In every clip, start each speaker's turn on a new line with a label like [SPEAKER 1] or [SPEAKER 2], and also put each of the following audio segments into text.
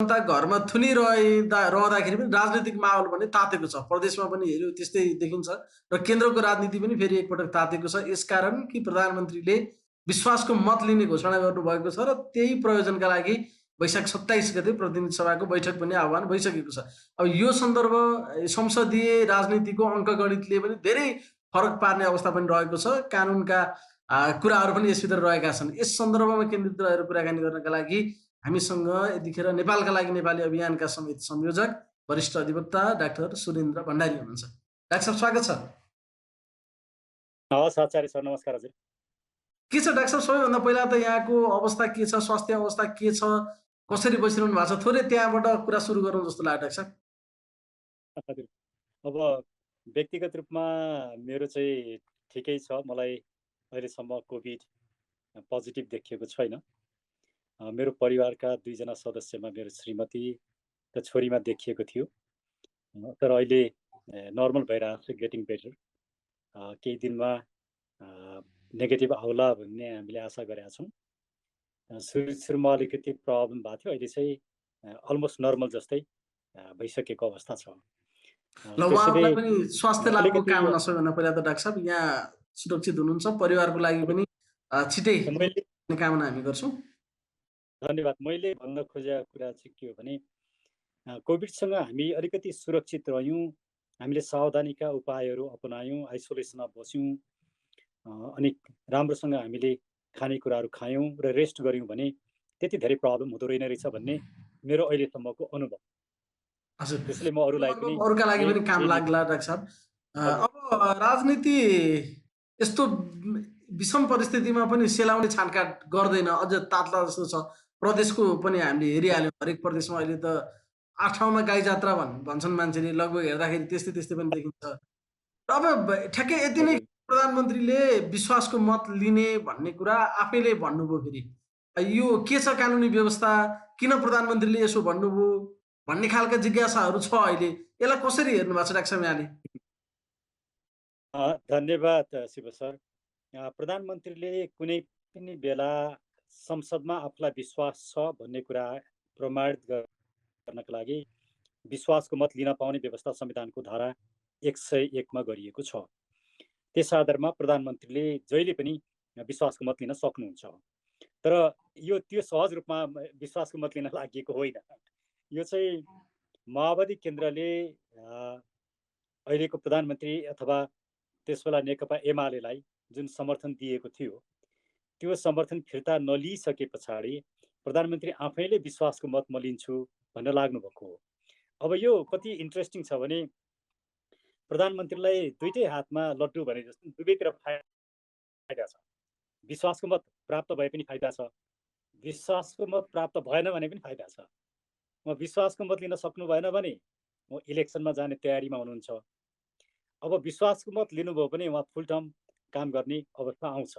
[SPEAKER 1] जनता घरमा रहँदाखेरि पनि राजनीतिक माहौल भने तातेको छ। प्रदेशमा पनि हेऱ्यो त्यस्तै देखिन्छ र केन्द्रको राजनीति पनि फेरि एकपटक तातेको छ। यसकारण कि प्रधानमन्त्रीले विश्वासको मत लिने घोषणा गर्नुभएको छ र त्यही प्रयोजनका लागि वैशाख 27 गते प्रतिनिधि सभाको बैठक पनि आह्वान भइसकेको छ। अब यो सन्दर्भ संसदीय राजनीतिको अङ्कगणितले पनि धेरै फरक पार्ने अवस्था पनि रहेको छ। कानुनका कुराहरू पनि यसभित्र रहेका छन्। यस सन्दर्भमा केन्द्रित रहेर कुराकानी गर्नका लागि हामीसँग यतिखेर नेपालका लागि नेपाली अभियानका समेत संयोजक वरिष्ठ अधिवक्ता डाक्टर सुरेन्द्र भण्डारी हुनुहुन्छ। डाक्टर साहब स्वागत छ।
[SPEAKER 2] हवस् आचार्य सर, नमस्कार हजुर।
[SPEAKER 1] के छ डाक्टर साहब, सबैभन्दा पहिला त यहाँको अवस्था के छ, स्वास्थ्य अवस्था के छ, कसरी बसिरहनु भएको छ, थोरै त्यहाँबाट कुरा सुरु गरौँ जस्तो लाग्यो डाक्टर साहब।
[SPEAKER 2] हजुर, अब व्यक्तिगत रूपमा मेरो चाहिँ ठिकै छ। मलाई अहिलेसम्म कोभिड पोजिटिभ देखिएको छैन। मेरो परिवारका 2 जना सदस्यमा मेरो श्रीमती र छोरीमा देखिएको थियो, तर अहिले नर्मल भइरहेको छ, गेटिङ बेटर। केही दिनमा नेगेटिभ आउला भन्ने हामीले आशा गरेका छौँ। सुरुमा अलिकति प्रब्लम भएको थियो, अहिले चाहिँ अलमोस्ट नर्मल जस्तै भइसकेको अवस्था छ।
[SPEAKER 1] ल, उहाँहरूलाई पनि स्वास्थ्य लाभको कामना सबैभन्दा पहिला त डाक्टर साहब यहाँ सुरक्षित हुनुहुन्छ, परिवारको लागि पनि छिटै कामना हामी गर्छौँ।
[SPEAKER 2] धन्यवाद। मैले भन्न खोजेको कुरा चाहिँ के हो भने कोभिडसँग हामी अलिकति सुरक्षित रह्यौँ, हामीले सावधानीका उपायहरू अपनायौँ, आइसोलेसनमा बस्यौँ, अनि राम्रोसँग हामीले खानेकुराहरू खायौँ र रेस्ट गऱ्यौँ भने त्यति धेरै प्रब्लम हुँदो रहेन रहेछ भन्ने मेरो अहिलेसम्मको अनुभव।
[SPEAKER 1] हजुर,
[SPEAKER 2] त्यसले म अरूलाई पनि
[SPEAKER 1] अरूका लागि पनि काम लाग्ला डाक्टर साहब। अब राजनीति यस्तो विषम परिस्थितिमा पनि सेलाउने छानकाट गर्दैन, अझ तात्ला जस्तो छ। प्रदेशको पनि हामीले हेरिहाल्यौँ, हरेक प्रदेशमा अहिले त 8 ठाउँमा गाई जात्रा भन्छन् मान्छेले, लगभग हेर्दाखेरि त्यस्तै पनि देखिन्छ। अब ठ्याक्कै यति नै प्रधानमन्त्रीले विश्वासको मत लिने भन्ने कुरा आफैले भन्नुभयो। फेरि यो के छ कानुनी व्यवस्था, किन प्रधानमन्त्रीले यसो भन्नुभयो भन्ने खालका जिज्ञासाहरू छ अहिले। यसलाई कसरी हेर्नु भएको छ डाक्टर साहब यहाँले?
[SPEAKER 2] धन्यवाद शिव सर। प्रधानमन्त्रीले कुनै पनि बेला संसदमा आफूलाई विश्वास छ भन्ने कुरा प्रमाणित गर्नका लागि विश्वासको मत लिन पाउने व्यवस्था संविधानको धारा 101 मा गरिएको छ। त्यस आधारमा प्रधानमन्त्रीले जहिले पनि विश्वासको मत लिन सक्नुहुन्छ। तर यो त्यो सहज रूपमा विश्वासको मत लिन लागेको होइन। यो चाहिँ माओवादी केन्द्रले अहिलेको प्रधानमन्त्री अथवा त्यसबेला नेकपा एमालेलाई जुन समर्थन दिएको थियो त्यो समर्थन फिर्ता नलिइसके पछाडि प्रधानमन्त्री आफैले विश्वासको मत म लिन्छु भन्न लाग्नुभएको हो। अब यो कति इन्ट्रेस्टिङ छ भने प्रधानमन्त्रीलाई दुईटै हातमा लड्डु भने जस्तो दुवैतिर फाइदा छ। विश्वासको मत प्राप्त भए पनि फाइदा छ, विश्वासको मत प्राप्त भएन भने पनि फाइदा छ। म विश्वासको मत लिन सक्नु भएन भने म इलेक्सनमा जाने तयारीमा हुनुहुन्छ। अब विश्वासको मत लिनुभयो भने उहाँ फुल टर्म काम गर्ने अवस्था आउँछ।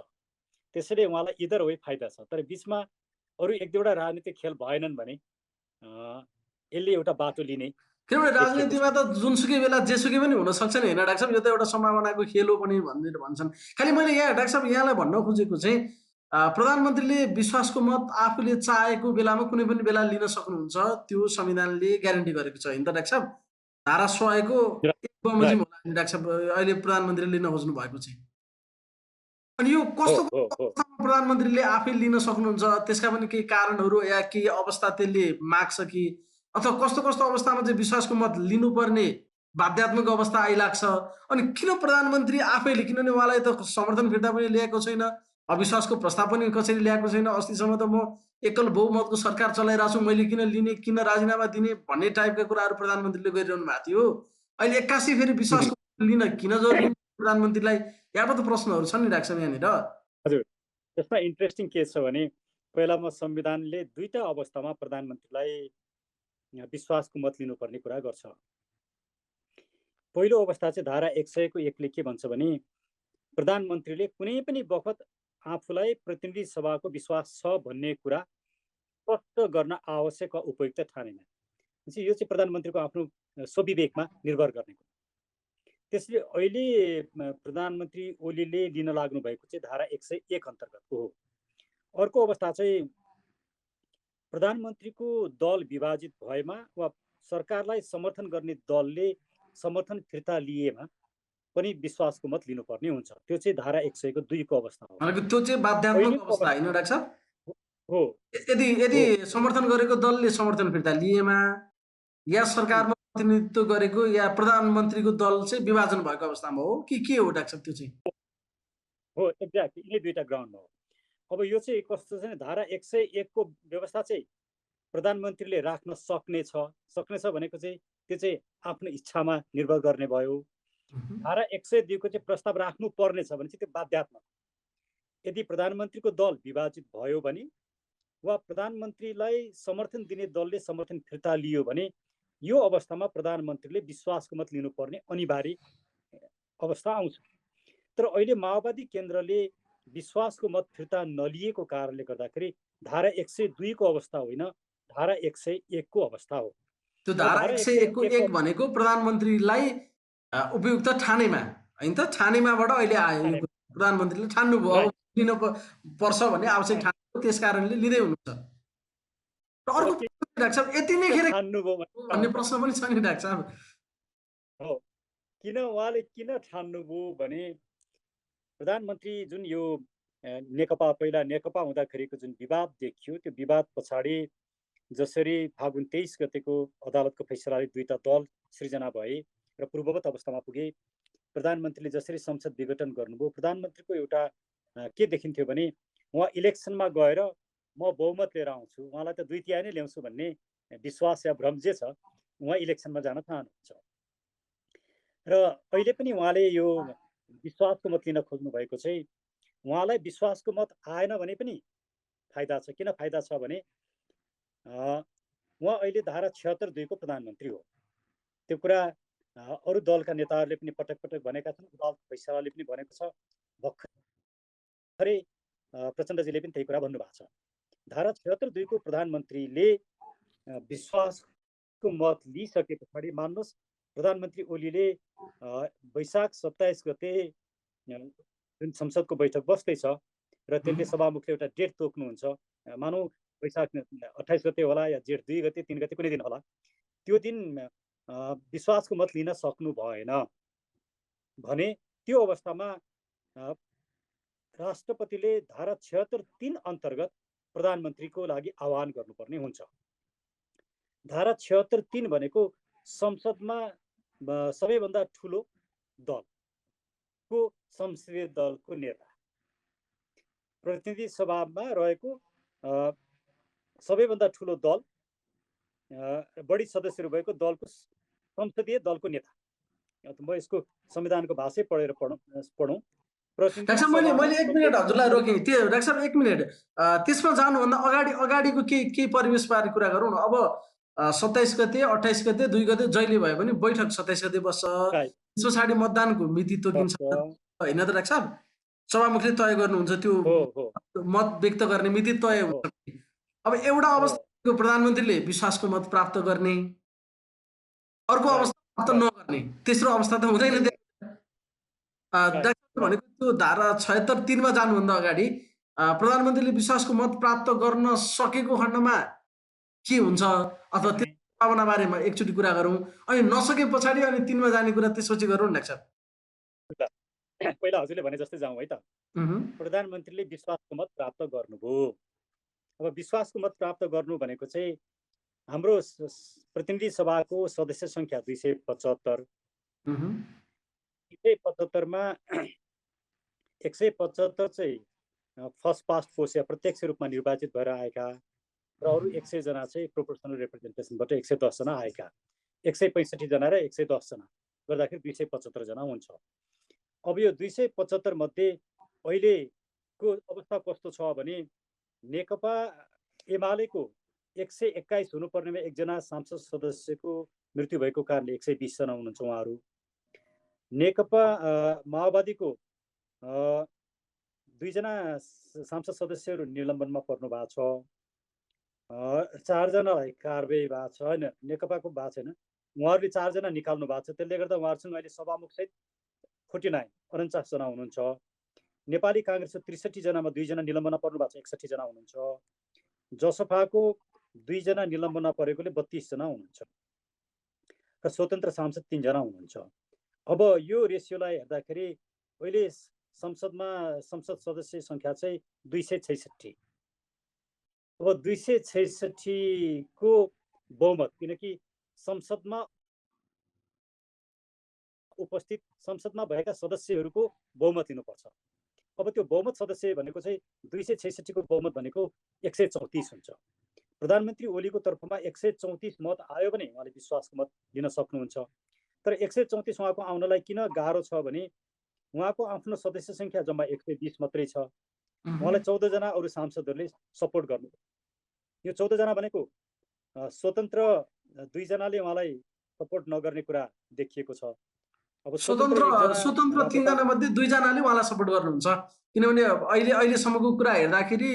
[SPEAKER 2] त्यसैले उहाँलाई इदर वे फाइदा छ। तर बिचमा अरू एक दुईवटा राजनीतिक खेल भएनन् भने यसले एउटा बाटो लिने।
[SPEAKER 1] किनभने राजनीतिमा त जुनसुकै बेला जेसुकै पनि हुन सक्छ नि, होइन डाक्टर साहब? यो त एउटा सम्भावनाको खेल हो पनि भनेर भन्छन्। खालि मैले यहाँ डाक्टर साहब यहाँलाई भन्न खोजेको चाहिँ प्रधानमन्त्रीले विश्वासको मत आफूले चाहेको बेलामा कुनै पनि बेला लिन सक्नुहुन्छ, त्यो संविधानले ग्यारेन्टी गरेको छ, होइन त डाक्टर साहब? धारा 100 को एक बमोजिम होला नि डाक्टर साहब अहिले प्रधानमन्त्रीले लिन खोज्नु भएको चाहिँ। अनि यो कस्तो प्रधानमन्त्रीले आफै लिन सक्नुहुन्छ, त्यसका पनि केही कारणहरू या केही अवस्था त्यसले माग्छ कि, अथवा कस्तो कस्तो अवस्थामा चाहिँ विश्वासको मत लिनुपर्ने बाध्यात्मक अवस्था आइलाग्छ? अनि किन प्रधानमन्त्री आफैले, किनभने उहाँलाई त समर्थन फिर्ता पनि ल्याएको छैन, अविश्वासको प्रस्ताव पनि कसरी ल्याएको छैन, अस्तिसम्म त म एकल बहुमतको सरकार चलाइरहेको छु, मैले किन लिने, किन राजीनामा दिने भन्ने टाइपका कुराहरू प्रधानमन्त्रीले गरिरहनु भएको थियो। अहिले 81 फेरि विश्वासको लिन किन जरुरी प्रधानमन्त्रीलाई? यहाँबाट त प्रश्नहरू छन् नि डाक्टर साहब यहाँनिर।
[SPEAKER 2] हजुर, त्यसमा इन्ट्रेस्टिङ के छ भने पहिलामा संविधानले दुईटा अवस्थामा प्रधानमन्त्रीलाई विश्वासको मत लिनुपर्ने कुरा गर्छ। पहिलो अवस्था चाहिँ धारा 100 को 1 ले के भन्छ भने प्रधानमन्त्रीले कुनै पनि बखत आफूलाई प्रतिनिधि सभाको विश्वास छ भन्ने कुरा स्पष्ट गर्न आवश्यक वा उपयुक्त ठानेन। यो चाहिँ प्रधानमन्त्रीको आफ्नो स्वविवेकमा निर्भर गर्ने कुरा। त्यसले अहिले प्रधानमन्त्री ओलीले लिन लाग्नु भएको चाहिँ धारा 101 अन्तर्गतको हो। अर्को अवस्था चाहिँ प्रधानमन्त्रीको दल विभाजित भएमा वा सरकारलाई समर्थन गर्ने दलले समर्थन फिर्ता लिएमा पनि विश्वासको मत लिनुपर्ने हुन्छ। त्यो चाहिँ धारा 100 को 2 को अवस्था हो।
[SPEAKER 1] भनेको त्यो चाहिँ बाध्यात्मक
[SPEAKER 2] अहिलेको
[SPEAKER 1] अवस्था होइन
[SPEAKER 2] अवस्था
[SPEAKER 1] डाक्टर साहब?
[SPEAKER 2] हो
[SPEAKER 1] यदि यदि
[SPEAKER 2] हो
[SPEAKER 1] समर्थन गरेको दलले समर्थन फिर्ता लिएमा या सरकारमा प्रतिनिधित्व गरेको या प्रधानमन्त्रीको दल चाहिँ विभाजन भएको अवस्थामा हो कि के हो डाक्टर साहब त्यो चाहिँ?
[SPEAKER 2] हो एक्ज्याक्टली यिनै दुईटा ग्राउन्डमा हो। अब यो चाहिँ कस्तो छ भने धारा 101 को व्यवस्था चाहिँ प्रधानमन्त्रीले राख्न सक्नेछ भनेको चाहिँ त्यो चाहिँ आफ्नो इच्छामा निर्भर गर्ने भयो। धारा 102 को चाहिँ प्रस्ताव राख्नु पर्नेछ भने चाहिँ त्यो बाध्यात्मक। यदि प्रधानमन्त्रीको दल विभाजित भयो भने वा प्रधानमन्त्रीलाई समर्थन दिने दलले समर्थन फिर्ता लियो भने यो अवस्थामा प्रधानमन्त्रीले विश्वासको मत लिनुपर्ने अनिवार्य अवस्था आउँछ। तर अहिले माओवादी केन्द्रले विश्वासको मत फिर्ता नलिएको कारणले गर्दाखेरि धारा 102 को अवस्था होइन, धारा 101 को अवस्था हो।
[SPEAKER 1] त्यो धारा 101 को 1 भनेको प्रधानमन्त्रीलाई उपयुक्त ठानेमा होइन त? ठानेमाबाट अहिले आयो यो प्रधानमन्त्रीले ठान्नुभयो अब लिन पर्छ भन्ने आवश्यक ठान्नु, त्यस कारणले लिँदै हुनुहुन्छ। र अर्को डाक्टर साहब यति नै खेर भन्ने प्रश्न पनि छ नि डाक्टर साहब।
[SPEAKER 2] हो, किन उहाँले किन ठान्नुभयो भने प्रधानमन्त्री जुन यो पहिला नेकपा हुँदाखेरिको जुन विवाद देखियो त्यो विवाद पछाडि जसरी फागुन 23 गतेको अदालतको फैसलाले दुईटा दल सृजना भए र पूर्ववत अवस्थामा पुगे, प्रधानमन्त्रीले जसरी संसद विघटन गर्नुभयो, प्रधानमन्त्रीको एउटा के देखिन्थ्यो भने उहाँ इलेक्सनमा गएर म बहुमत लिएर आउँछु, उहाँलाई त 2/3 नै ल्याउँछु भन्ने विश्वास या भ्रम जे छ, उहाँ इलेक्सनमा जान चाहनुहुन्छ। र अहिले पनि उहाँले यो विश्वासको मत लिन खोज्नु भएको चाहिँ उहाँलाई विश्वासको मत आएन भने पनि फाइदा छ। किन फाइदा छ भने उहाँ अहिले धारा 76(2) को प्रधानमन्त्री हो। त्यो कुरा अरू दलका नेताहरूले पनि पटक पटक भनेका छन्, अदालतको फैसलाले पनि भनेको छ, भर्खरै प्रचण्डजीले पनि त्यही कुरा भन्नुभएको छ। धारा 76(2) को प्रधानमन्त्रीले विश्वासको मत लिइसके पछाडि मान्नुहोस् प्रधानमन्त्री ओलीले वैशाख 27 गते जुन संसदको बैठक बस्दैछ र त्यसले सभामुखले एउटा डेट तोक्नुहुन्छ, मानौँ वैशाख 28 गते होला या जेठ 2 गते 3 गते कुनै दिन होला, त्यो दिन विश्वासको मत लिन सक्नु भएन भने त्यो अवस्थामा राष्ट्रपतिले धारा 76(3) अन्तर्गत प्रधानमन्त्रीको लागि आह्वान गर्नुपर्ने हुन्छ। धारा 76(3) भनेको संसदमा सबैभन्दा ठुलो दलको संसदीय दलको नेता, प्रतिनिधि सभामा रहेको सबैभन्दा ठुलो दल, बढी सदस्यहरू भएको दलको संसदीय दलको नेता। म यसको संविधानको भाषै पढेर पढौँ।
[SPEAKER 1] मैले 1 मिनट हजुरलाई रोकेँ। त्यो डाक्टर साहब 1 मिनट त्यसमा जानुभन्दा अगाडिको केही परिवेशबारे कुरा गरौँ न। अब 27 गते 28 गते 2 गते जहिले भयो भने बैठक 27 गते बस्छ, त्यस पछाडि मतदानको मिति तोकिन्छ होइन त डाक्टर साहब? सभामुखले तय गर्नुहुन्छ, त्यो मत व्यक्त गर्ने मिति तय हुन्छ। अब एउटा अवस्थाको प्रधानमन्त्रीले विश्वासको मत प्राप्त गर्ने, अर्को अवस्था प्राप्त नगर्ने, तेस्रो अवस्था त हुँदैन। भनेको त्यो धारा 76(3) मा जानुभन्दा अगाडि प्रधानमन्त्रीले विश्वासको मत प्राप्त गर्न सकेको खण्डमा के हुन्छ अथवा त्यो सम्भावना बारेमा एकचोटि कुरा गरौँ, अनि नसके पछाडि अनि 3 मा जाने कुरा त्यसपछि गरौँ न डाक्टर साहब।
[SPEAKER 2] पहिला हजुरले भने जस्तै जाउँ है त। प्रधानमन्त्रीले विश्वासको मत प्राप्त गर्नुभयो। अब विश्वासको मत प्राप्त गर्नु भनेको चाहिँ हाम्रो प्रतिनिधि सभाको सदस्य संख्या 275, 275 मा 175 चाहिँ फर्स्ट पास्ट पोस्ट या प्रत्यक्ष रूपमा निर्वाचित भएर आएका र अरू 100 जना चाहिँ प्रोपोर्सनल रिप्रेजेन्टेसनबाट 110 जना आएका, 165 जना र 110 जना गर्दाखेरि 275 जना हुन्छ। अब यो 275 मध्ये अहिलेको अवस्था कस्तो छ भने नेकपा एमालेको 121 हुनुपर्नेमा एकजना सांसद सदस्यको मृत्यु भएको कारणले 120 जना हुनुहुन्छ उहाँहरू। नेकपा माओवादीको 2 जना सांसद सदस्यहरू निलम्बनमा पर्नु भएको छ, 4 जनालाई कारबाही भएको छ होइन, नेकपाको भएको छैन, उहाँहरूले 4 जना निकाल्नु भएको छ। त्यसले गर्दा उहाँहरूसँग अहिले सभामुख सहित 49 49 जना हुनुहुन्छ। नेपाली काङ्ग्रेसको 63 जनामा 2 जना निलम्बनमा पर्नु भएको छ, 61 जना हुनुहुन्छ। जसपाको 2 जना निलम्बनमा परेकोले 32 जना हुनुहुन्छ र स्वतन्त्र सांसद 3 जना हुनुहुन्छ। अब यो रेसियोलाई हेर्दाखेरि अहिले संसद सदस्य संख्या चाहिँ 266। अब 266 को बहुमत, किनकि संसदमा उपस्थित संसदमा भएका सदस्यहरूको बहुमत लिनुपर्छ। अब त्यो बहुमत सदस्य भनेको चाहिँ 266 को बहुमत भनेको 134 हुन्छ। प्रधानमन्त्री ओलीको तर्फमा 134 मत आयो भने उहाँले विश्वासको मत लिन सक्नुहुन्छ। तर 134 उहाँको आउनलाई किन गाह्रो छ भने उहाँको आफ्नो सदस्य संख्या जम्मा 120 मात्रै छ। उहाँलाई 14 जना अरू सांसदहरूले सपोर्ट गर्नु। यो 14 जना भनेको स्वतन्त्र 2 जनाले उहाँलाई सपोर्ट नगर्ने कुरा देखिएको छ। अब
[SPEAKER 1] स्वतन्त्र 3 जना मध्ये 2 जनाले उहाँलाई सपोर्ट गर्नुहुन्छ, किनभने अहिलेसम्मको कुरा हेर्दाखेरि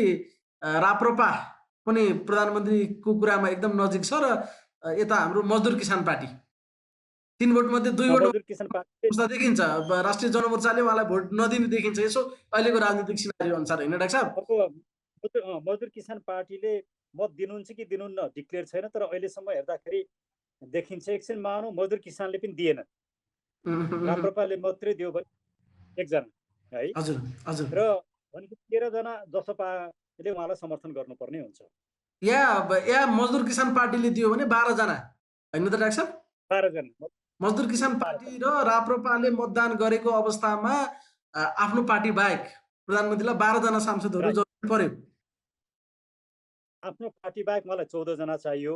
[SPEAKER 1] राप्रपा पनि प्रधानमन्त्रीको कुरामा एकदम नजिक छ र यता हाम्रो मजदुर किसान पार्टी 3 भोट मध्ये 2 भोट
[SPEAKER 2] मजदुर किसान पार्टी
[SPEAKER 1] देखिन्छ। राष्ट्रिय जनमोर्चाले उहाँलाई भोट नदिने देखिन्छ, यसो अहिलेको राजनीतिक सिनारियो अनुसार, होइन डाक्टर साहब?
[SPEAKER 2] अब मजदुर किसान पार्टीले मत दिनुहुन्छ कि दिनुहुन्न डिक्लेयर छैन, तर अहिलेसम्म हेर्दाखेरि देखिन्छ। एकछिन मानौँ मजदुर किसानले पनि दिएन, राप्रपाले मात्रै दियो भने 1 जना है।
[SPEAKER 1] हजुर हजुर।
[SPEAKER 2] र भनेको 13 जना जसपाले उहाँलाई समर्थन गर्नुपर्ने हुन्छ।
[SPEAKER 1] या मजदुर किसान पार्टीले दियो भने 12 जना, होइन त डाक्टर साहब?
[SPEAKER 2] 12 जना
[SPEAKER 1] मजदुर किसान पार्टी र राप्रपाले मतदान गरेको अवस्थामा आफ्नो पार्टी बाहेक प्रधानमन्त्रीलाई 12 जना सांसदहरू जरुरी पर्यो।
[SPEAKER 2] आफ्नो पार्टी बाहेक मलाई 14 जना चाहियो।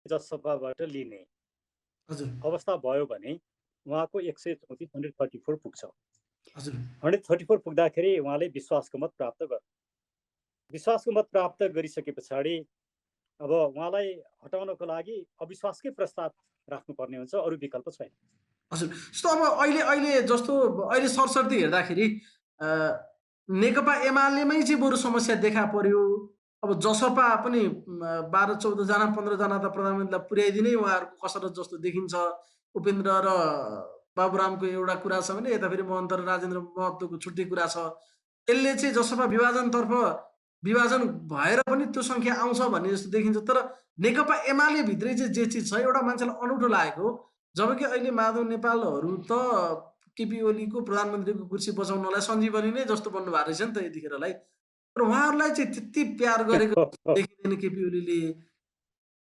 [SPEAKER 2] जसपाबाट लिने अवस्था भयो भने उहाँको 134 पुग्छ। 134 पुग्दाखेरि उहाँले विश्वासको मत प्राप्त गर्नु। विश्वासको मत प्राप्त गरिसके पछाडि अब उहाँलाई हटाउनको लागि अविश्वासकै प्रस्ताव राख्नुपर्ने हुन्छ, अरू विकल्प छैन।
[SPEAKER 1] हजुर, जस्तो अब अहिले सरसर्ती हेर्दाखेरि नेकपा एमालेमै चाहिँ बरु समस्या देखा पर्यो। अब जसपा पनि 12-14 जना 15 जना त प्रधानमन्त्रीलाई पुर्याइदिने उहाँहरूको कसरत जस्तो देखिन्छ। उपेन्द्र र बाबुरामको एउटा कुरा छ भने यता फेरि महन्त र राजेन्द्र महतोको छुट्टै कुरा छ। यसले चाहिँ जसपा विभाजन भएर पनि त्यो संख्या आउँछ भन्ने जस्तो देखिन्छ। तर नेकपा एमाले भित्रै चाहिँ जे चिज छ एउटा मान्छेलाई अनौठो लागेको, जबकि अहिले माधव नेपालहरू त केपी ओलीको प्रधानमन्त्रीको कुर्सी बचाउनलाई सञ्जीवनी नै जस्तो बन्नु भएको रहेछ नि त यतिखेरलाई। तर उहाँहरूलाई चाहिँ त्यति प्यार गरेको देखिँदैन केपी ओलीले।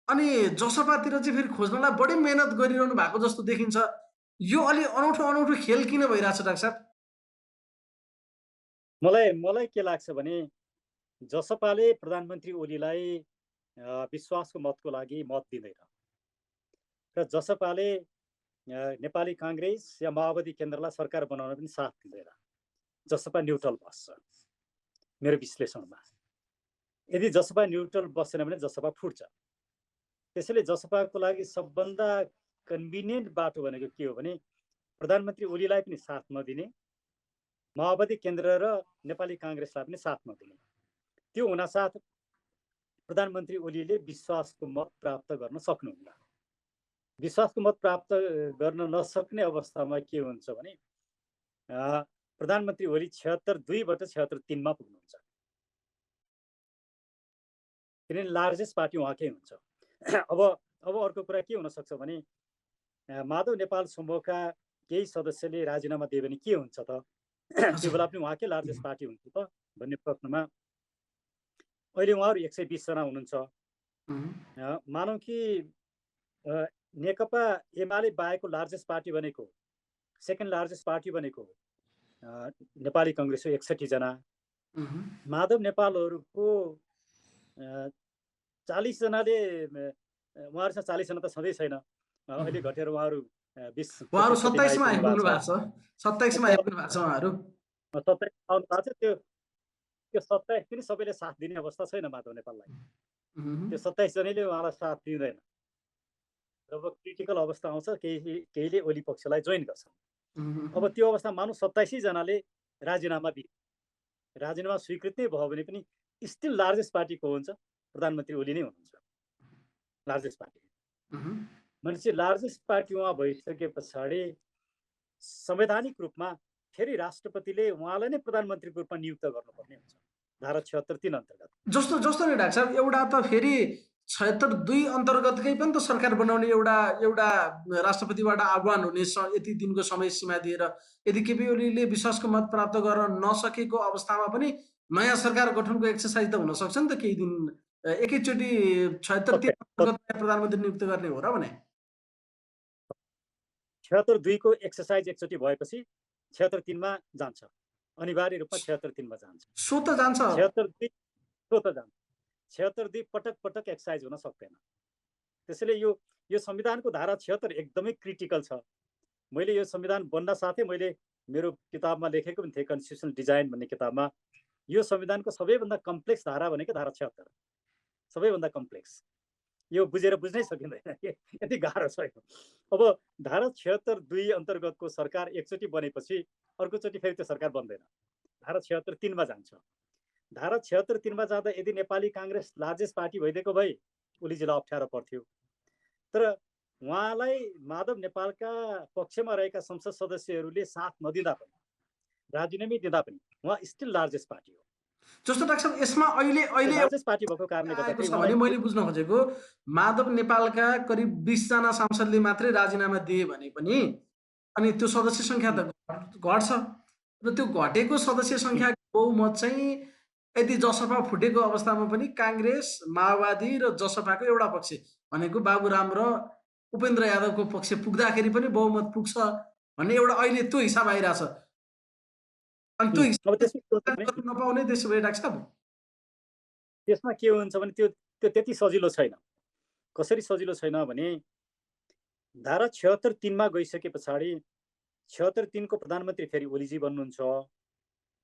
[SPEAKER 1] अनि जसपातिर चाहिँ फेरि खोज्नलाई बढी मेहनत गरिरहनु भएको जस्तो देखिन्छ। यो अलि अनौठो खेल किन भइरहेछ डाक्टर साहब?
[SPEAKER 2] मलाई के लाग्छ भने जसपाले प्रधानमन्त्री ओलीलाई विश्वासको मतको लागि मत दिँदैन र जसपाले नेपाली काङ्ग्रेस या माओवादी केन्द्रलाई सरकार बनाउन पनि साथ दिँदैन। जसपा न्युट्रल बस्छ मेरो विश्लेषणमा। यदि जसपा न्युट्रल बसेन भने जसपा फुट्छ। त्यसैले जसपाको लागि सबभन्दा कन्भिनियन्ट बाटो भनेको के हो भने प्रधानमन्त्री ओलीलाई पनि साथ नदिने, माओवादी केन्द्र र नेपाली काङ्ग्रेसलाई पनि साथ नदिने। त्यो हुनासाथ प्रधानमन्त्री ओलीले विश्वासको मत प्राप्त गर्न सक्नुहुन्न। विश्वासको मत प्राप्त गर्न नसक्ने अवस्थामा के हुन्छ भने प्रधानमन्त्री ओली 76-2बाट 76-3 पुग्नुहुन्छ। किनभने लार्जेस्ट पार्टी उहाँकै हुन्छ। अब अर्को कुरा के हुन सक्छ भने माधव नेपाल समूहका केही सदस्यले राजीनामा दियो भने के हुन्छ त? त्यो बेला पनि उहाँकै लार्जेस्ट पार्टी हुन्छ त भन्ने प्रश्नमा अहिले उहाँहरू 120 जना हुनुहुन्छ। मानौँ कि नेकपा एमाले बाहेकको लार्जेस्ट पार्टी भनेको, सेकेन्ड लार्जेस्ट पार्टी भनेको नेपाली काङ्ग्रेस हो 61 जना। माधव नेपालहरूको 40 जनाले, उहाँहरूसँग 40 जना त सधैँ छैन, अहिले घटेर उहाँहरू 27 मा
[SPEAKER 1] आइपुग्नु भएको छ। 27 मा आइपुग्नु भएको छ उहाँहरू।
[SPEAKER 2] 27 आउनु भएको छ। त्यो 27 पनि सबैले साथ दिने अवस्था छैन माधव नेपाललाई। त्यो 27 जनाले उहाँलाई साथ दिँदैन। जब क्रिटिकल अवस्था आउँछ केहीले ओली पक्षलाई जोइन गर्छन्। अब त्यो अवस्था मानौँ 27 जनाले राजीनामा दिए, राजीनामा स्वीकृत नै भयो भने पनि स्टिल लार्जेस्ट पार्टी को हुन्छ? प्रधानमन्त्री ओली नै हुनुहुन्छ लार्जेस्ट पार्टी। भनेपछि लार्जेस्ट पार्टी उहाँ भइसके पछाडि संवैधानिक रूपमा फेरि राष्ट्रपतिले उहाँलाई नै प्रधानमन्त्रीको रूपमा नियुक्त गर्नुपर्ने हुन्छ। धारा 76(3) अन्तर्गत।
[SPEAKER 1] जस्तो जस्तो नि डाक्टर साहब, एउटा त फेरि 76(2) अन्तर्गतकै पनि त सरकार बनाउने एउटा एउटा राष्ट्रपतिबाट आह्वान हुने यति दिनको समय सीमा दिएर यदि केपी ओलीले विश्वासको मत प्राप्त गर्न नसकेको अवस्थामा पनि नयाँ सरकार गठनको एक्सर्साइज त हुनसक्छ नि त केही दिन एकैचोटि 76(3) अन्तर्गत प्रधानमन्त्री नियुक्त गर्ने हो र भने
[SPEAKER 2] 76(2) को एक्सर्साइज एकचोटि भएपछि 76(3) मा जान्छ, अनिवार्य रूपमा 76(3) मा जान्छ।
[SPEAKER 1] सो त जान्छ
[SPEAKER 2] 76(2) सो त जान्छ। 76(2) पटक पटक एक्सर्साइज हुन सक्दैन। त्यसैले यो संविधानको धारा 76 एकदमै क्रिटिकल छ। मैले यो संविधान बन्न साथै मैले मेरो किताबमा लेखेको पनि थिएँ, कन्स्टिट्युसनल डिजाइन भन्ने किताबमा, यो संविधानको सबैभन्दा कम्प्लेक्स धारा भनेको धारा 76, सबैभन्दा कम्प्लेक्स। यो बुझ्नै सकिँदैन, यति गाह्रो छ यो। अब धारा 76(2) अन्तर्गतको सरकार एकचोटि बनेपछि अर्कोचोटि फेरि त्यो सरकार बन्दैन, धारा 76(3) मा जान्छ। धारा 76(3) मा जाँदा यदि नेपाली काङ्ग्रेस लार्जेस्ट पार्टी भइदिएको भए ओलीजीलाई अप्ठ्यारो पर्थ्यो। तर उहाँलाई माधव नेपालका पक्षमा रहेका संसद सदस्यहरूले साथ नदिँदा पनि, राजीनामै दिँदा पनि उहाँ स्टिल लार्जेस्ट पार्टी हो।
[SPEAKER 1] जस्तो डाक्टर साहब, यसमा अहिले
[SPEAKER 2] लार्जेस्ट पार्टी भएको कारणले
[SPEAKER 1] आएको छ
[SPEAKER 2] गर्दा
[SPEAKER 1] भने मैले बुझ्न खोजेको, माधव नेपालका करिब 20 जना सांसदले मात्रै राजीनामा दिए भने पनि अनि त्यो सदस्य संख्या त घट्छ र त्यो घटेको सदस्य संख्याको बहुमत चाहिँ यदि जसपा फुटेको अवस्थामा पनि काङ्ग्रेस, माओवादी र जसपाको एउटा पक्ष भनेको बाबुराम र उपेन्द्र यादवको पक्ष पुग्दाखेरि पनि बहुमत पुग्छ भन्ने एउटा अहिले त्यो हिसाब आइरहेछ। अनि त्यो हिसाब नपाउने त्यसो भए डाक्टर साहब
[SPEAKER 2] त्यसमा के हुन्छ भने त्यो त्यति सजिलो छैन। कसरी सजिलो छैन भने धारा 76(3) मा गइसके पछाडि 76(3) को प्रधानमन्त्री फेरि ओलीजी बन्नुहुन्छ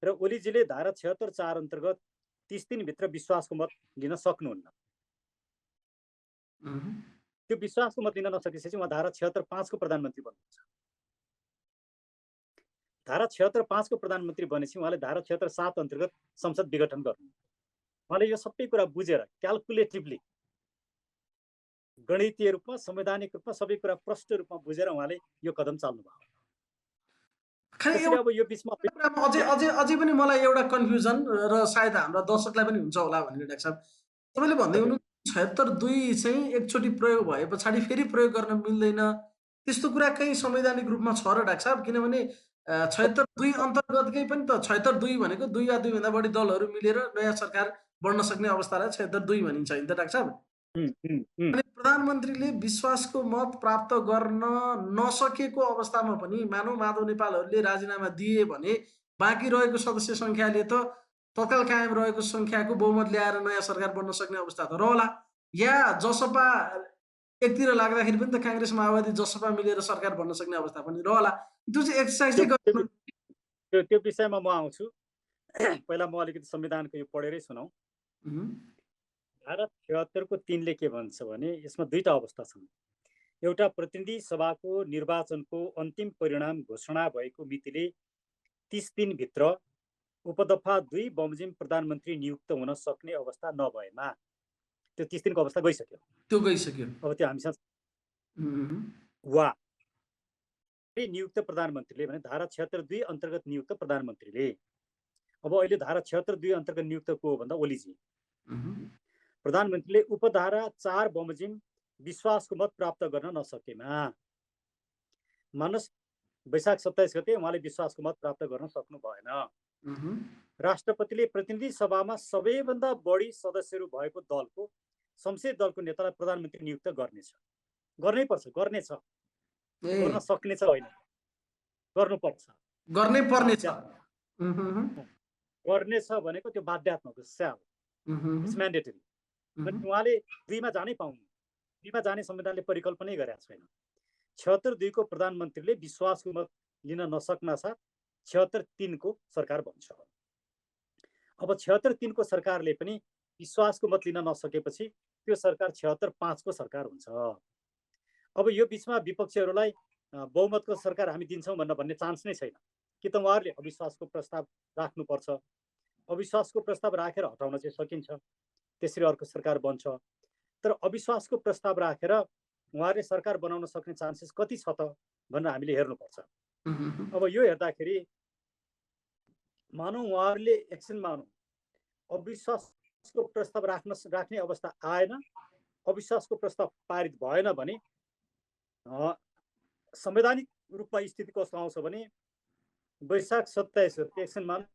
[SPEAKER 2] र ओलीजीले धारा 76(4) अन्तर्गत 30 दिनभित्र विश्वासको मत लिन सक्नुहुन्न। त्यो विश्वासको मत लिन नसकेपछि उहाँ धारा 76(5) को प्रधानमन्त्री बन्नुहुन्छ। धारा 76(5) को प्रधानमन्त्री बनेपछि उहाँले धारा 76(7) अन्तर्गत संसद विघटन गर्नु। उहाँले यो सबै कुरा बुझेर क्यालकुलेटिभली, गणितीय रूपमा, संवैधानिक रूपमा सबै कुरा प्रष्ट रूपमा बुझेर उहाँले यो कदम चाल्नुभयो। अब यो बिचमा
[SPEAKER 1] अझै पनि मलाई एउटा कन्फ्युजन र सायद हाम्रा दर्शकलाई पनि हुन्छ होला भनेर डाक्टर साहब, तपाईँले भन्दै हुनु 76(2) चाहिँ एकचोटि प्रयोग भए पछाडि फेरि प्रयोग गर्न मिल्दैन, त्यस्तो कुरा कहीँ संवैधानिक रूपमा छ र डाक्टर साहब? किनभने 76(2) अन्तर्गतकै पनि त 76(2) भनेको 2 वा 2 भन्दा बढी दलहरू मिलेर नयाँ सरकार बन्न सक्ने अवस्थालाई 76(2) भनिन्छ नि त डाक्टर साहब। अनि प्रधानमन्त्रीले विश्वासको मत प्राप्त गर्न नसकेको अवस्थामा पनि मानव माधव नेपालहरूले राजीनामा दिए भने बाँकी रहेको सदस्य संख्याले त तत्काल कायम रहेको संख्याको बहुमत ल्याएर नयाँ सरकार बन्न सक्ने अवस्था त रहला, या जसपा एकतिर लाग्दाखेरि पनि त काङ्ग्रेस, माओवादी, जसपा मिलेर सरकार बन्न सक्ने अवस्था पनि रहला। त्यो चाहिँ एक्सर्साइज चाहिँ
[SPEAKER 2] त्यो विषयमा म आउँछु। पहिला म अलिकति संविधानको यो पढेरै सुनाऊ। धारा 76 को 3 ले के भन्छ भने यसमा दुईटा अवस्था छन्। एउटा, प्रतिनिधि सभाको निर्वाचनको अन्तिम परिणाम घोषणा भएको मितिले 30 दिनभित्र उपदफा 2 बमोजिम प्रधानमन्त्री नियुक्त हुन सक्ने अवस्था नभएमा, त्यो 30 दिनको अवस्था गइसक्यो,
[SPEAKER 1] त्यो गइसक्यो,
[SPEAKER 2] अब त्यो हामीसँग वा नियुक्त प्रधानमन्त्रीले भने धारा 76(2) अन्तर्गत नियुक्त प्रधानमन्त्रीले, अब अहिले धारा 76(2) अन्तर्गत नियुक्त को हो भन्दा ओलीजी, प्रधानमन्त्रीले उपधारा 4 बमोजिम विश्वासको मत प्राप्त गर्न नसकेमा, मानस वैशाख 27 गते उहाँले विश्वासको मत प्राप्त गर्न सक्नु भएन, राष्ट्रपतिले प्रतिनिधि सभामा सबैभन्दा बढी सदस्यहरू भएको दलको संसदीय दलको नेतालाई प्रधानमन्त्री नियुक्त गर्नेछ, गर्नै पर्छ, गर्नेछ, गर्न सक्नेछ होइन, गर्नुपर्छ,
[SPEAKER 1] गर्नै पर्नेछ,
[SPEAKER 2] गर्नेछ भनेको त्यो बाध्यात्मक हो, स्याल, इट्स म्यान्डेटरी। उहाँले 2 मा जानै पाउनु, 2 मा जाने संविधानले परिकल्पनै गरेको छैन। 76(2) को प्रधानमन्त्रीले विश्वासको मत लिन नसक्ना साथ 76(3) को सरकार बन्छ। अब 76(3) को सरकारले पनि विश्वासको मत लिन नसकेपछि त्यो सरकार 76(5) को सरकार हुन्छ। अब यो बिचमा विपक्षीहरूलाई बहुमतको सरकार हामी दिन्छौँ भन्ने चान्स नै छैन, कि त उहाँहरूले अविश्वासको प्रस्ताव राख्नुपर्छ, अविश्वासको प्रस्ताव राखेर हटाउन चाहिँ सकिन्छ, त्यसरी अर्को सरकार बन्छ। तर अविश्वासको प्रस्ताव राखेर उहाँहरूले सरकार बनाउन सक्ने चान्सेस कति छ त भनेर हामीले हेर्नुपर्छ। अब यो हेर्दाखेरि मानौँ उहाँहरूले एकछिन मानौँ अविश्वासको प्रस्ताव राख्ने अवस्था आएन, अविश्वासको प्रस्ताव पारित भएन भने संवैधानिक रूपमा स्थिति कस्तो आउँछ भने वैशाख 27 गते एकछिन मान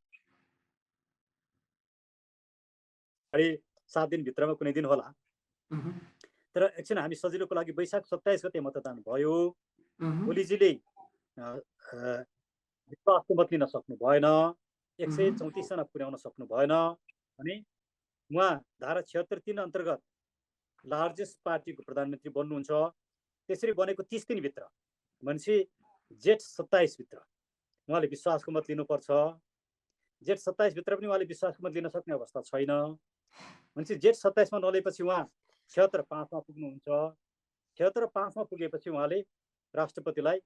[SPEAKER 2] 7 दिनभित्रमा कुनै दिन होला, तर एकछिन हामी सजिलोको लागि वैशाख 27 गते मतदान भयो, ओलीजीले विश्वासको मत लिन सक्नु भएन, 134 जना पुर्याउन सक्नु भएन भने उहाँ धारा 76(3) अन्तर्गत लार्जेस्ट पार्टीको प्रधानमन्त्री बन्नुहुन्छ। त्यसरी बनेको 30 दिनभित्र भनेपछि जेठ 27 भित्र उहाँले विश्वासको मत लिनुपर्छ। जेठ 27 भित्र पनि उहाँले विश्वासको मत लिन सक्ने अवस्था छैन भनेपछि जेठ 27 मा नलिएपछि उहाँ 76(5) मा पुग्नुहुन्छ। 76(5) मा पुगेपछि उहाँले राष्ट्रपतिलाई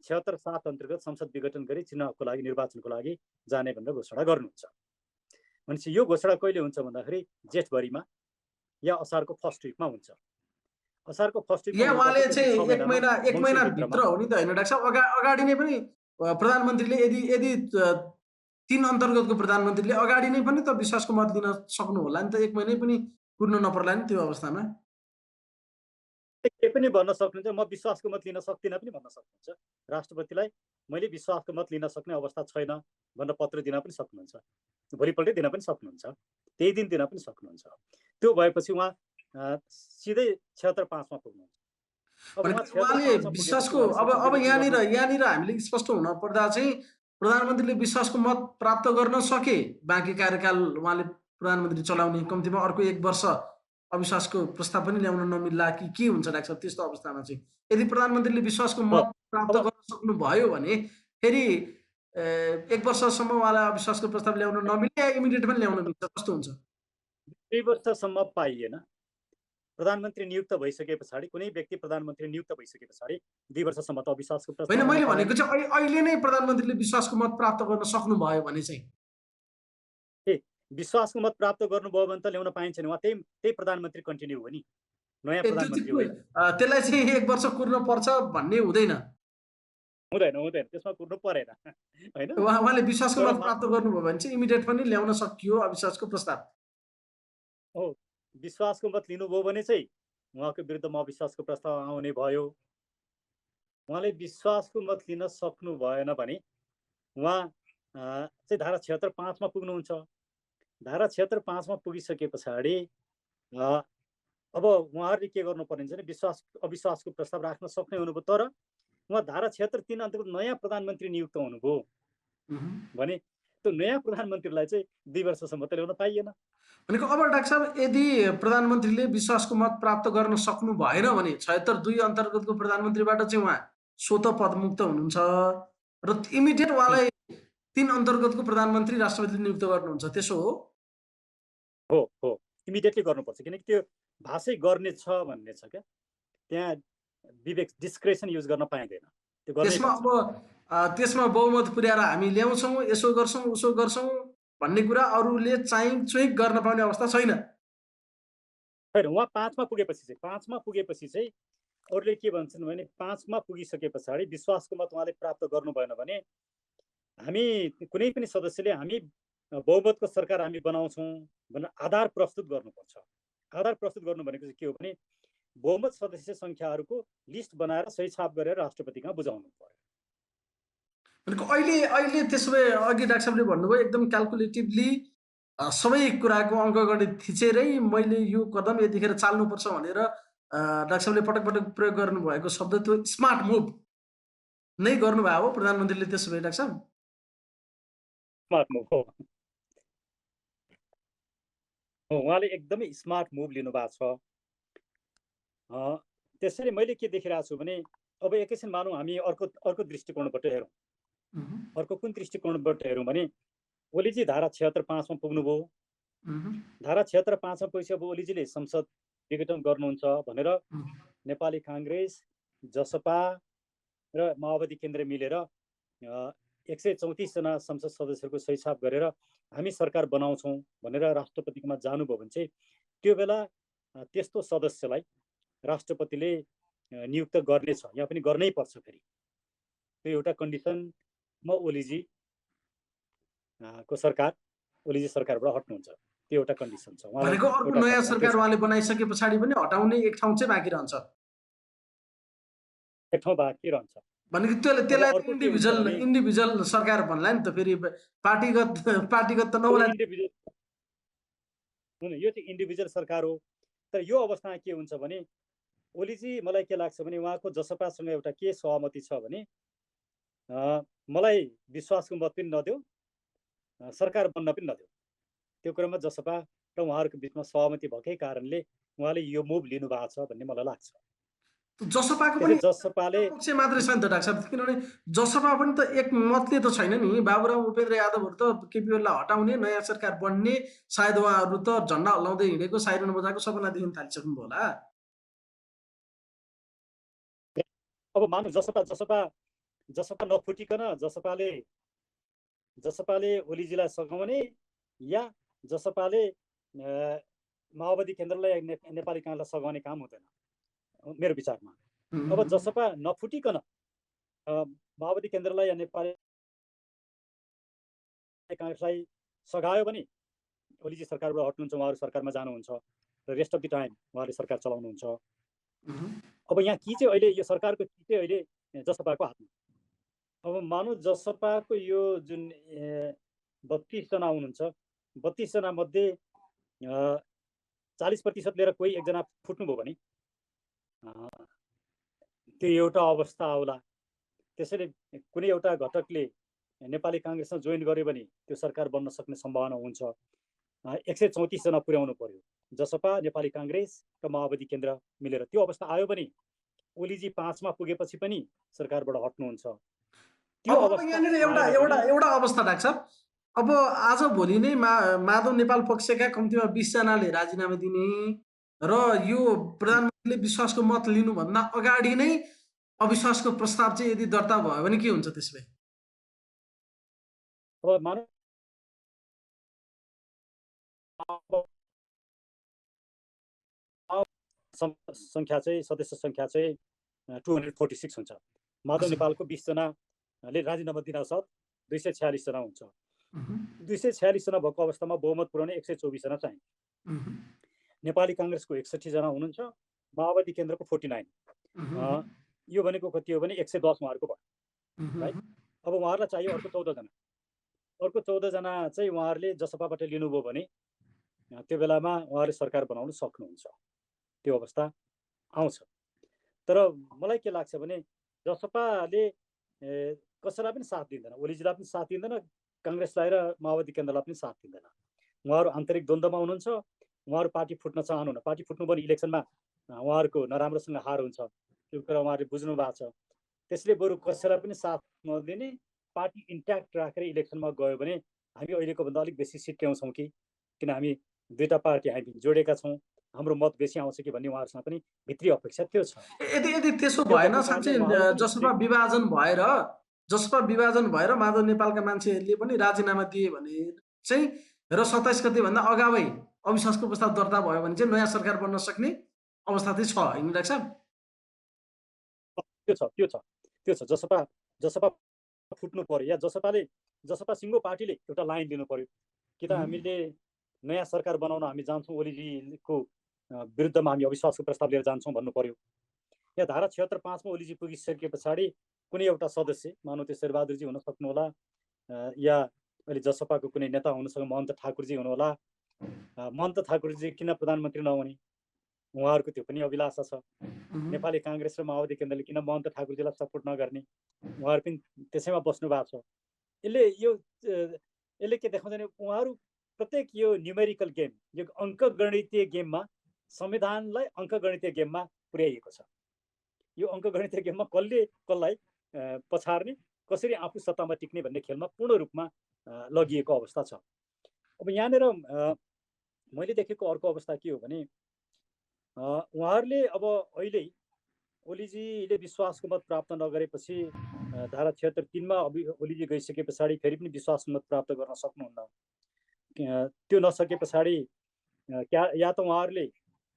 [SPEAKER 2] 76(7) अन्तर्गत संसद विघटन गरी चुनावको लागि निर्वाचनको लागि जाने भनेर घोषणा गर्नुहुन्छ। भनेपछि यो घोषणा कहिले हुन्छ भन्दाखेरि जेठभरिमा या असारको फर्स्ट विकमा हुन्छ। असारको फर्स्ट विकमा
[SPEAKER 1] या उहाँले चाहिँ एक महिना भित्र हो नि त, होइन डाक्टर साहब? अगाडि नै पनि प्रधानमन्त्रीले यदि 3 अन्तर्गतको प्रधानमन्त्रीले अगाडि नै पनि त विश्वासको मत लिन सक्नु होला नि त, 1 महिनै पनि कुर्नु नपर्ला नि त्यो अवस्थामा।
[SPEAKER 2] के पनि भन्न सक्नुहुन्छ, म विश्वासको मत लिन सक्दिनँ पनि भन्न सक्नुहुन्छ। राष्ट्रपतिलाई मैले विश्वासको मत लिन सक्ने अवस्था छैन भनेर पत्र दिन पनि सक्नुहुन्छ, भोलिपल्टै दिन पनि सक्नुहुन्छ, त्यही दिन दिन पनि सक्नुहुन्छ। त्यो भएपछि उहाँ सिधै 76(5) मा पुग्नुहुन्छ।
[SPEAKER 1] उहाँले विश्वासको अब यहाँनिर हामीले स्पष्ट हुन पर्दा चाहिँ प्रधानमन्त्रीले विश्वासको मत प्राप्त गर्न सके, बाँकी कार्यकाल उहाँले प्रधानमन्त्री चलाउने, कम्तीमा अर्को 1 वर्ष अविश्वासको प्रस्ताव पनि ल्याउन नमिल्ला कि के हुन्छ डाक्टर साहब? त्यस्तो अवस्थामा चाहिँ यदि प्रधानमन्त्रीले विश्वासको मत प्राप्त गर्न सक्नु भयो भने फेरि 1 वर्षसम्म उहाँलाई अविश्वासको प्रस्ताव ल्याउन नमिल्ने या इमिडिएट पनि ल्याउन मिल्छ, कस्तो हुन्छ?
[SPEAKER 2] 2 वर्षसम्म पाइएन। प्रधानमन्त्री नियुक्त भइसके पछाडि, कुनै व्यक्ति प्रधानमन्त्री नियुक्त भइसके पछाडि 2 वर्षसम्म त अविश्वासको प्रस्ताव
[SPEAKER 1] होइन, मैले भनेको चाहिँ अहिले नै प्रधानमन्त्रीले विश्वासको मत प्राप्त गर्न सक्नुभयो भने चाहिँ
[SPEAKER 2] विश्वासको मत प्राप्त गर्नुभयो भने त ल्याउन पाइन्छ नि, उहाँ त्यही प्रधानमन्त्री कन्टिन्यू हो नि, नयाँ प्रधानमन्त्री होइन।
[SPEAKER 1] त्यसलाई चाहिँ 1 वर्ष कुर्न पर्छ भन्ने हुँदैन,
[SPEAKER 2] त्यसमा कुर्नु परेन, होइन?
[SPEAKER 1] उहाँले विश्वासको मत प्राप्त गर्नुभयो भने चाहिँ इमिडिएट पनि ल्याउन सकियो अविश्वासको प्रस्ताव।
[SPEAKER 2] हो, विश्वासको मत लिनुभयो भने चाहिँ उहाँको विरुद्धमा अविश्वासको प्रस्ताव आउने भयो। उहाँले विश्वासको मत लिन सक्नु भएन भने उहाँ चाहिँ धारा 76(5) मा पुग्नुहुन्छ। धारा 76(5) मा पुगिसके पछाडि अब उहाँहरूले के गर्नुपर्ने भने अविश्वासको प्रस्ताव राख्न सक्ने हुनुभयो, तर उहाँ धारा 76(3) अन्तर्गत नयाँ प्रधानमन्त्री नियुक्त हुनुभयो भने त्यो नयाँ प्रधानमन्त्रीलाई चाहिँ 2 वर्षसम्म त ल्याउन पाइएन।
[SPEAKER 1] भनेको अब डाक्टर साहब, यदि प्रधानमन्त्रीले विश्वासको मत प्राप्त गर्न सक्नु भएन भने 76(2) अन्तर्गतको प्रधानमन्त्रीबाट चाहिँ उहाँ स्वतः पदमुक्त हुनुहुन्छ र इमिडिएट उहाँलाई 3 अन्तर्गतको प्रधानमन्त्री राष्ट्रपतिले नियुक्त गर्नुहुन्छ, त्यसो हो?
[SPEAKER 2] हो, इमिडिएटली गर्नुपर्छ, किनकि त्यो भाषै गर्ने छ भन्ने छ क्या, त्यहाँ विवेक डिस्क्रेसन युज गर्न पाइँदैन।
[SPEAKER 1] त्यसमा बहुमत पुर्याएर हामी ल्याउँछौँ, यसो गर्छौँ उसो गर्छौँ भन्ने कुरा अरूले चुइक गर्न पाउने अवस्था छैन।
[SPEAKER 2] उहाँ 5 मा पुगेपछि चाहिँ अरूले के भन्छन् भने 5 मा पुगिसके पछाडि विश्वासको मत उहाँले प्राप्त गर्नु भएन भने हामी कुनै पनि सदस्यले हामी बहुमतको सरकार हामी बनाउँछौँ भनेर आधार प्रस्तुत गर्नुपर्छ। आधार प्रस्तुत गर्नु भनेको चाहिँ के हो भने बहुमत सदस्य सङ्ख्याहरूको लिस्ट बनाएर सही छाप गरेर राष्ट्रपतिमा बुझाउनु पर्यो।
[SPEAKER 1] भनेको अहिले त्यसो भए अघि डाक्टर साहबले भन्नुभयो एकदम क्यालकुलेटिभली सबै कुराको अङ्कगणित थिचेरै मैले यो कदम यतिखेर चाल्नुपर्छ भनेर डाक्टर साहबले पटक पटक प्रयोग गर्नुभएको शब्द त्यो स्मार्ट मुभ नै गर्नुभयो हो प्रधानमन्त्रीले। त्यसो भए डाक्टर साहब
[SPEAKER 2] स्मार्ट मुभ हो, उहाँले एकदमै स्मार्ट मुभ लिनुभएको छ। त्यसरी मैले के देखिरहेको छु भने अब एकैछिन मानौँ हामी अर्को दृष्टिकोणबाट हेरौँ। अर्को कुन दृष्टिकोणबाट हेरौँ भने ओलीजी धारा 76(5) मा पुग्नुभयो। धारा 76(5) मा पुगेपछि अब ओलीजीले संसद विघटन गर्नुहुन्छ भनेर नेपाली काङ्ग्रेस, जसपा र माओवादी केन्द्र मिलेर 134 जना संसद सदस्यहरूको सही छाप गरेर हामी सरकार बनाउँछौँ भनेर राष्ट्रपतिकोमा जानुभयो भने चाहिँ त्यो बेला त्यस्तो सदस्यलाई राष्ट्रपतिले नियुक्त गर्नेछ, यहाँ पनि गर्नै पर्छ। फेरि त्यो एउटा कन्डिसनमा ओलीजी सरकारबाट हट्नुहुन्छ। त्यो एउटा कन्डिसन छ। उहाँलाई
[SPEAKER 1] भनेको अर्को
[SPEAKER 2] एउटा
[SPEAKER 1] नयाँ
[SPEAKER 2] खतरा त्यो
[SPEAKER 1] सरकार
[SPEAKER 2] छ।
[SPEAKER 1] उहाँले बनाइसके पछाडि पनि हटाउने एक ठाउँ चाहिँ बाँकी रहन्छ
[SPEAKER 2] एक ठाउँ बाँकी रहन्छ।
[SPEAKER 1] भनेको
[SPEAKER 2] अब
[SPEAKER 1] त्यसलाई
[SPEAKER 2] अर्को के हुन्छ
[SPEAKER 1] इन्डिभिजुअल
[SPEAKER 2] भने
[SPEAKER 1] इन्डिभिजुअल सरकार भन्ला नि त फेरि पार्टीगत पार्टीगत त
[SPEAKER 2] यो
[SPEAKER 1] नहोला नि।
[SPEAKER 2] इन्डिभिजुअल यो चाहिँ इन्डिभिजुअल सरकार हो। तर यो अवस्थामा के हुन्छ भने ओलीजी मलाई के लाग्छ भने उहाँको जसपासँग एउटा के सहमति छ भने मलाई विश्वासको मत पनि नदेऊ, सरकार बन्न पनि नदेऊ। त्यो क्रममा जसपा र उहाँहरूको बिचमा सहमति भएकै कारणले उहाँले यो मुभ लिनुभएको छ भन्ने मलाई लाग्छ।
[SPEAKER 1] जसपाको
[SPEAKER 2] त्यसले
[SPEAKER 1] पनि
[SPEAKER 2] जसपाले
[SPEAKER 1] पक्ष मात्रै छ नि त डाक्टर साहब, किनभने जसपा पनि त एक मतले त छैन नि। बाबुराम उपेन्द्र यादवहरू त केपी ओलीलाई हटाउने, नयाँ सरकार बन्ने, सायद उहाँहरू त झन्डा हल्लाउँदै हिँडेको, साइरन बजाएको सपना देख्न थालिसक्नुभयो होला।
[SPEAKER 2] अब मानौँ जसपा नफुटिकन जसपाले ओलीजीलाई सघाउने या जसपाले माओवादी केन्द्रलाई नेपाली काङ्ग्रेसलाई सघाउने काम हुँदैन मेरो विचारमा। अब जसपा नफुटिकन माओवादी केन्द्रलाई या नेपाली काङ्ग्रेसलाई सघायो भने ओलीजी सरकारबाट हट्नुहुन्छ, उहाँहरू सरकारमा जानुहुन्छ र रेस्ट अफ द टाइम उहाँले सरकार चलाउनुहुन्छ। अब यहाँ की चाहिँ अहिले यो सरकारको की चाहिँ अहिले जसपाको हातमा। अब मानौँ जसपाको यो जुन 32 जना हुनुहुन्छ, 32 जना मध्ये 40% लिएर कोही एकजना फुट्नुभयो भने त्यो एउटा अवस्था आउला। त्यसैले कुनै एउटा घटकले नेपाली काङ्ग्रेसमा जोइन गर्यो भने त्यो सरकार बन्न सक्ने सम्भावना हुन्छ। 134 जना पुर्याउनु पर्यो, जसपा, नेपाली काङ्ग्रेस र माओवादी केन्द्र मिलेर। त्यो अवस्था आयो भने ओलीजी 5 मा पुगेपछि पनि सरकारबाट हट्नुहुन्छ। त्यो
[SPEAKER 1] अब
[SPEAKER 2] अवस्था
[SPEAKER 1] यहाँनिर एउटा अवस्था डाक्टर साहब, अब आज भोलि नै माधव नेपाल पक्षका कम्तीमा 20 जनाले राजीनामा दिने र यो प्रधानमन्त्रीले विश्वासको मत लिनुभन्दा अगाडि नै अविश्वासको प्रस्ताव चाहिँ यदि दर्ता भयो भने के हुन्छ त्यसले?
[SPEAKER 2] अब मानव संख्या चाहिँ सदस्य संख्या चाहिँ 246 हुन्छ। माधव नेपालको 20 जनाले राजीनामा दिन साथ 246 जना हुन्छ। 246 जना भएको अवस्थामा बहुमत पुर्याउने 124 जना चाहिन्छ। नेपाली काङ्ग्रेसको 61 जना हुनुहुन्छ, माओवादी केन्द्रको 49। यो भनेको कति हो भने 110 उहाँहरूको भयो, राइट। अब उहाँहरूलाई चाहियो अर्को 14 जना। अर्को 14 जना चाहिँ उहाँहरूले जसपाबाट लिनुभयो भने त्यो बेलामा उहाँहरूले सरकार बनाउन सक्नुहुन्छ। त्यो अवस्था आउँछ। तर मलाई के लाग्छ भने जसपाले कसैलाई पनि साथ दिँदैन, ओलीजीलाई पनि साथ दिँदैन, काङ्ग्रेसलाई र माओवादी केन्द्रलाई पनि साथ दिँदैन। उहाँहरू आन्तरिक द्वन्द्वमा हुनुहुन्छ। उहाँहरू पार्टी फुट्न चाहनुहुन्न। पार्टी फुट्नु पनि इलेक्सनमा उहाँहरूको नराम्रोसँग हार हुन्छ, त्यो कुरा उहाँहरूले बुझ्नु भएको छ। त्यसले बरु कसैलाई पनि साथ नदिने, पार्टी इन्ट्याक्ट राखेर इलेक्सनमा गयो भने हामी अहिलेको भन्दा अलिक बेसी सिट ल्याउँछौँ कि, किन हामी दुईटा पार्टी हामी जोडेका छौँ, हाम्रो मत बेसी आउँछ कि भन्ने उहाँहरूसँग पनि भित्री अपेक्षा त्यो छ।
[SPEAKER 1] यदि त्यसो भएन साँच्चै जसपा विभाजन भएर माधव नेपालका मान्छेहरूले पनि राजीनामा दिए भने चाहिँ र 27 गतेभन्दा अगावै अविश्वासको प्रस्ताव दर्ता भयो भने चाहिँ नयाँ सरकार बन्न सक्ने अवस्था चाहिँ छ होइन डाक्टर साहब?
[SPEAKER 2] त्यो छ। जसपा फुट्नु पर्यो या जसपा सिङ्गो पार्टीले एउटा लाइन लिनु पर्यो कि त हामीले नयाँ सरकार बनाउन हामी जान्छौँ, ओलीजीको विरुद्धमा हामी अविश्वासको प्रस्ताव लिएर जान्छौँ भन्नु पर्यो। या धारा 76(5) मा ओलीजी पुगिसके पछाडि कुनै एउटा सदस्य, मानौँ त्यो शेरबहादुरजी हुन सक्नुहोला या अहिले जसपाको कुनै नेता हुनसक्छ, महन्त ठाकुरजी हुनुहोला। महन्त ठाकुरजी किन प्रधानमन्त्री नहुने, उहाँहरूको त्यो पनि अभिलाषा छ। नेपाली काङ्ग्रेस र माओवादी केन्द्रले किन महन्त ठाकुरजीलाई सपोर्ट नगर्ने, उहाँहरू पनि त्यसैमा बस्नु भएको छ। यसले के देखाउँछ भने उहाँहरू प्रत्येक यो न्युमेरिकल गेम, यो अङ्कगणितीय गेममा, संविधानलाई अङ्कगणितीय गेममा पुर्याइएको छ। यो अङ्कगणितीय गेममा कसलाई पछार्ने, कसरी आफू सत्तामा टिक्ने भन्ने खेलमा पूर्ण रूपमा लगिएको अवस्था छ। अब यहाँनिर मैले देखेको अर्को अवस्था के हो भने उहाँहरूले अब अहिले ओलीजीले विश्वासको मत प्राप्त नगरेपछि धारा 76(3) मा ओलीजी गइसके पछाडि फेरि पनि विश्वासको मत प्राप्त गर्न सक्नुहुन्न। त्यो नसके पछाडि या त उहाँहरूले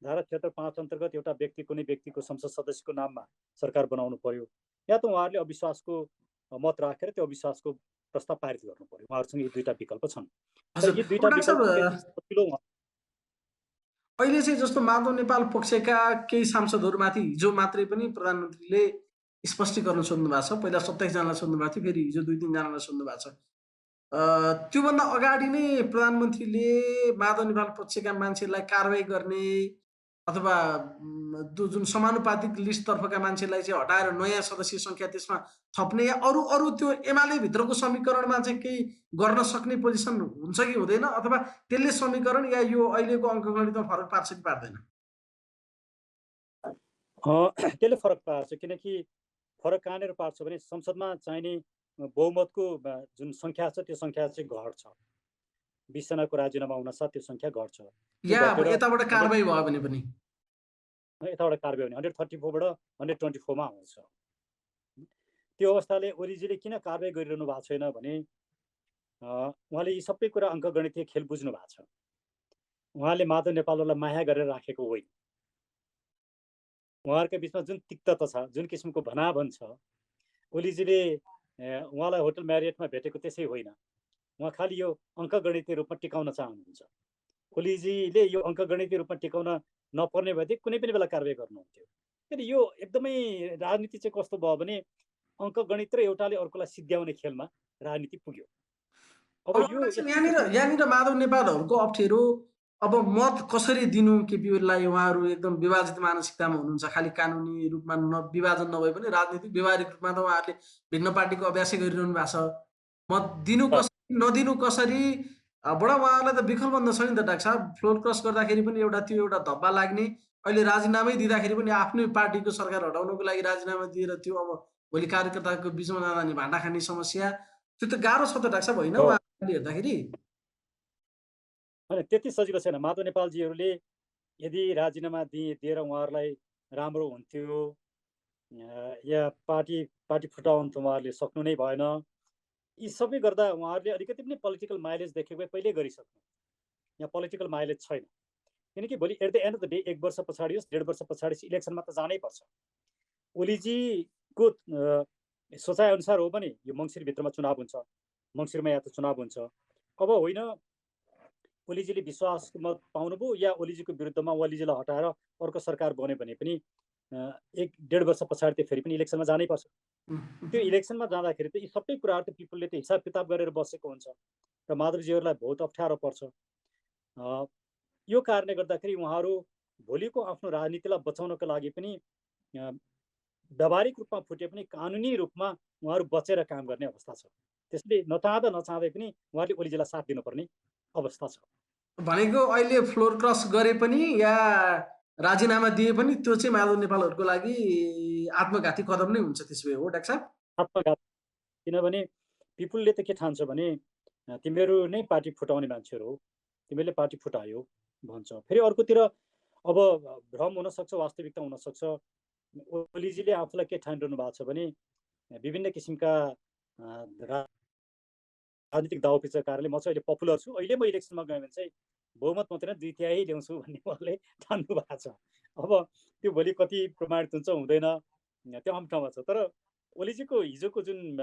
[SPEAKER 2] धारा 76(5) अन्तर्गत एउटा व्यक्ति, कुनै व्यक्तिको संसद सदस्यको नाममा सरकार बनाउनु पर्यो, या त उहाँहरूले अविश्वासको मत राखेर त्यो अविश्वासको प्रस्ताव पारित गर्नु पर्यो। उहाँहरूसँग यी दुईटा विकल्प छन्। तर
[SPEAKER 1] हजुर।
[SPEAKER 2] यी दुईटा
[SPEAKER 1] डाक्टर
[SPEAKER 2] विकल्प
[SPEAKER 1] साहब,
[SPEAKER 2] त्यति सजिलो
[SPEAKER 1] अहिले चाहिँ जस्तो माधव नेपाल पक्षका केही सांसदहरूमाथि हिजो मात्रै पनि प्रधानमन्त्रीले स्पष्टीकरण सोध्नु भएको छ। पहिला 27 जनालाई सोध्नु भएको थियो, फेरि हिजो 2-3 जनालाई सोध्नु भएको छ। त्योभन्दा अगाडि नै प्रधानमन्त्रीले माधव नेपाल पक्षका मान्छेलाई कारवाही गर्ने अथवा त्यो जुन समानुपातिक लिस्टतर्फका मान्छेलाई चाहिँ हटाएर नयाँ सदस्य सङ्ख्या त्यसमा थप्ने या अरू अरू त्यो एमाले भित्रको समीकरणमा चाहिँ केही गर्न सक्ने पोजिसन हुन्छ कि हुँदैन, अथवा त्यसले समीकरण या यो अहिलेको अङ्कगणितमा फरक पार्छ कि पार्दैन?
[SPEAKER 2] त्यसले फरक पार्छ। किनकि फरक कहाँनिर पार्छ भने संसदमा चाहिने बहुमतको जुन सङ्ख्या छ त्यो सङ्ख्या चाहिँ घट्छ। 20 जनाको राजीनामा हुनसाथ त्यो सङ्ख्या घट्छ।
[SPEAKER 1] या अब यताबाट कारवाही भयो भने पनि
[SPEAKER 2] यताबाट कारवाही हुने 134 बाट 124 मा आउँछ। त्यो अवस्थाले ओलीजीले किन कारवाही गरिरहनु भएको छैन भने उहाँले यी सबै कुरा अङ्कगणितीय खेल बुझ्नु भएको छ। उहाँले माधव नेपाललाई माया गरेर राखेको होइन। उहाँहरूका बिचमा जुन तिक्तता छ, जुन किसिमको भनाभन छ, ओलीजीले उहाँलाई होटल म्यारियटमा भेटेको त्यसै होइन। उहाँ खालि यो अङ्कगणितीय रूपमा टिकाउन चाहनुहुन्छ। ओलीजीले यो अङ्कगणितीय रूपमा टिकाउन नपर्ने भए कुनै पनि बेला कारवाही गर्नुहुन्थ्यो। फेरि यो एकदमै राजनीति चाहिँ कस्तो भयो भने अङ्कगणित र एउटाले अर्कोलाई सिद्ध्याउने खेलमा राजनीति पुग्यो। अब यो
[SPEAKER 1] यहाँनिर माधव नेपालहरूको अप्ठ्यारो, अब मत कसरी दिनु केपी ओलीलाई? उहाँहरू एकदम विभाजित मानसिकतामा हुनुहुन्छ। खालि कानुनी रूपमा विभाजन नभए पनि राजनीतिक व्यवहारिक रूपमा त उहाँहरूले भिन्न पार्टीको अभ्यासै गरिरहनु भएको छ। मत दिनु कसरी नदिनु कसरी बडा उहाँहरूलाई त विकल्प छ नि त डाक्टर साहब। फ्लोर क्रस गर्दाखेरि पनि एउटा धब्बा लाग्ने, अहिले राजीनामै दिँदाखेरि पनि आफ्नै पार्टीको सरकार हटाउनको लागि राजीनामा दिएर त्यो अब भोलि कार्यकर्ताको बिचमा जाँदा नि भाँडा खाने समस्या, त्यो त गाह्रो छ त डाक्टर साहब, होइन उहाँहरूले हेर्दाखेरि?
[SPEAKER 2] होइन, त्यति सजिलो छैन। माधव नेपालजीहरूले यदि राजीनामा दिएर उहाँहरूलाई राम्रो हुन्थ्यो या पार्टी फुटाउन त उहाँहरूले सक्नु नै भएन। यी सबै गर्दा उहाँहरूले अलिकति पनि पोलिटिकल माइलेज देखेको भए पहिल्यै गरिसक्नु। यहाँ पोलिटिकल माइलेज छैन। किनकि भोलि at the end of the day 1 वर्ष पछाडि होस् 1.5 वर्ष पछाडि इलेक्सनमा त जानै पर्छ। ओलीजीको सोचाइ अनुसार हो भने यो मङ्सिरभित्रमा चुनाव हुन्छ, मङ्सिरमा या त चुनाव हुन्छ। अब होइन ओलीजीले विश्वासको मत पाउनुभयो या ओलीजीको विरुद्धमा ओलीजीलाई हटाएर अर्को सरकार बन्यो भने पनि 1-1.5 वर्ष पछाडि त फेरि पनि इलेक्सनमा जानै पर्छ। त्यो इलेक्सनमा जाँदाखेरि त यी सबै कुराहरू त पिपुलले त हिसाब किताब गरेर बसेको हुन्छ र माधवजीहरूलाई बहुत अप्ठ्यारो पर्छ। यो कारणले गर्दाखेरि उहाँहरू भोलिको आफ्नो राजनीतिलाई बचाउनको लागि पनि व्यावहारिक रूपमा फुटे पनि कानुनी रूपमा उहाँहरू बचेर काम गर्ने अवस्था छ। त्यसले नचाहँदै पनि उहाँहरूले ओलीजीलाई साथ दिनुपर्ने अवस्था छ।
[SPEAKER 1] भनेको अहिले फ्लोर क्रस गरे पनि या राजीनामा दिए पनि त्यो चाहिँ माधव नेपालहरूको लागि आत्मघाती कदम नै हुन्छ त्यसो भए, हो डाक्टर साहब?
[SPEAKER 2] आत्मघाती। किनभने पिपुलले त के ठान्छ भने तिमीहरू नै पार्टी फुटाउने मान्छेहरू हो, तिमीहरूले पार्टी फुटायो भन्छ। फेरि अर्कोतिर अब भ्रम हुनसक्छ, वास्तविकता हुनसक्छ। ओलीजीले आफूलाई के ठानिरहनु भएको छ भने विभिन्न किसिमका राजनीतिक दाउपेचकारले म चाहिँ अहिले पपुलर छु, अहिले म इलेक्सनमा गएँ भने चाहिँ बहुमत मात्रै 2/3 ल्याउँछु भन्ने उहाँले ठान्नु भएको छ। अब त्यो भोलि कति प्रमाणित हुन्छ हुँदैन त्यो आम ठाउँमा छ। तर ओलीजीको हिजोको जुन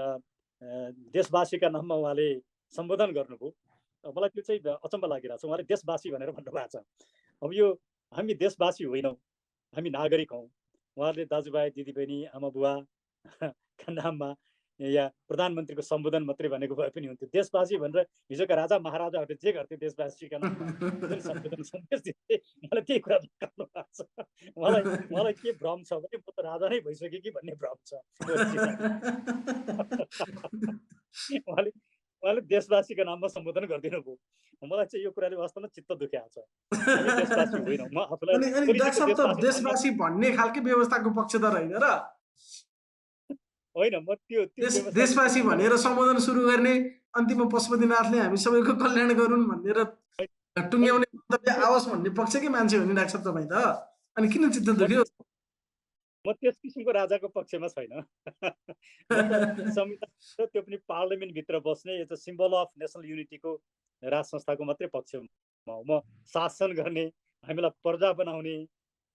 [SPEAKER 2] देशवासीका नाममा उहाँले सम्बोधन गर्नुभयो, मलाई त्यो चाहिँ अचम्म लागिरहेको छ। उहाँले देशवासी भनेर भन्नुभएको छ। अब यो हामी देशवासी होइनौँ, हामी नागरिक हौँ। उहाँहरूले दाजुभाइ दिदीबहिनी आमा बुवाका नाममा या प्रधानमन्त्रीको सम्बोधन मात्रै भनेको भए पनि हुन्थ्यो। देशवासी भनेर हिजोका राजा महाराजाहरूले जे गर्थे देशवासीका नाममा जुन सम्बोधन सन्देश दिन्थे, मलाई त्यही कुरा गर्नु भएको छ। उहाँलाई के भ्रम छ भने म त राजा नै भइसकेँ कि भन्ने भ्रम छ। उहाँले देशवासीको नाममा सम्बोधन गरिदिनु भयो। मलाई चाहिँ यो कुराले वास्तवमा चित्त दुख्याएको छ। हामी देशवासी होइनौँ। म आफूलाई
[SPEAKER 1] देशवासी भन्ने खालकै व्यवस्थाको पक्षधर होइन र?
[SPEAKER 2] होइन, म त्यो
[SPEAKER 1] देशवासी भनेर सम्बोधन सुरु गर्ने, अन्तिममा पशुपतिनाथले हामी सबैको कल्याण गरून् भनेर टुङ्ग्याउने मन्तव्य आओस् भन्ने पक्षकै मान्छे हो नि डाक्टर साहब तपाईँ त। अनि किन चित्त दुख्यो?
[SPEAKER 2] म त्यस किसिमको राजाको पक्षमा छैन। संविधान त्यो पनि पार्लियामेन्टभित्र बस्ने एउटा सिम्बल अफ नेसनल युनिटीको राज संस्थाको मात्रै पक्षमा हो। म शासन गर्ने, हामीलाई प्रजा बनाउने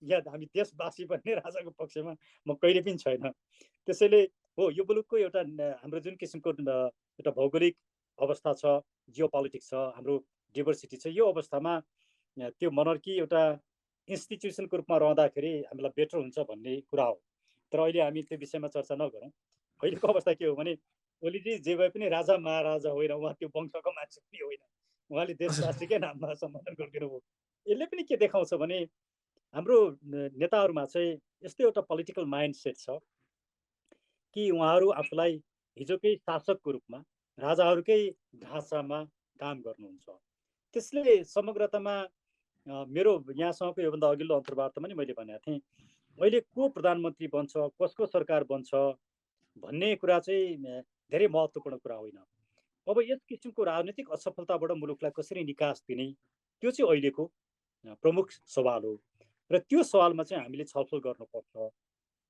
[SPEAKER 2] या हामी देशवासी भन्ने राजाको पक्षमा म कहिले पनि छैन। त्यसैले हो यो मुलुकको एउटा हाम्रो जुन किसिमको एउटा भौगोलिक अवस्था छ, जियो पोलिटिक्स छ, हाम्रो डाइभर्सिटी छ। यो अवस्थामा त्यो मोनर्की एउटा इन्स्टिट्युसनको रूपमा रहँदाखेरि हामीलाई बेटर हुन्छ भन्ने कुरा हो। तर अहिले हामी त्यो विषयमा चर्चा नगरौँ। अहिलेको अवस्था के हो भने ओलीजी जे भए पनि राजा महाराजा होइन, उहाँ त्यो वंशको मान्छे पनि होइन, उहाँले देशवासीकै नाममा सम्बोधन गरिदिनु भयो। यसले पनि के देखाउँछ भने हाम्रो नेताहरूमा चाहिँ यस्तो एउटा पोलिटिकल माइन्ड सेट छ कि उहाँहरू आफूलाई हिजोकै शासकको रूपमा राजाहरूकै ढाँचामा काम गर्नुहुन्छ। त्यसले समग्रतामा मेरो यहाँसँगको योभन्दा अघिल्लो अन्तर्वार्तामा नि मैले भनेको थिएँ, अहिले को प्रधानमन्त्री बन्छ, कसको सरकार बन्छ भन्ने कुरा चाहिँ धेरै महत्त्वपूर्ण कुरा होइन। अब यस किसिमको राजनीतिक असफलताबाट मुलुकलाई कसरी निकास दिने, त्यो चाहिँ अहिलेको प्रमुख सवाल हो। र त्यो सवालमा चाहिँ हामीले छलफल गर्नुपर्छ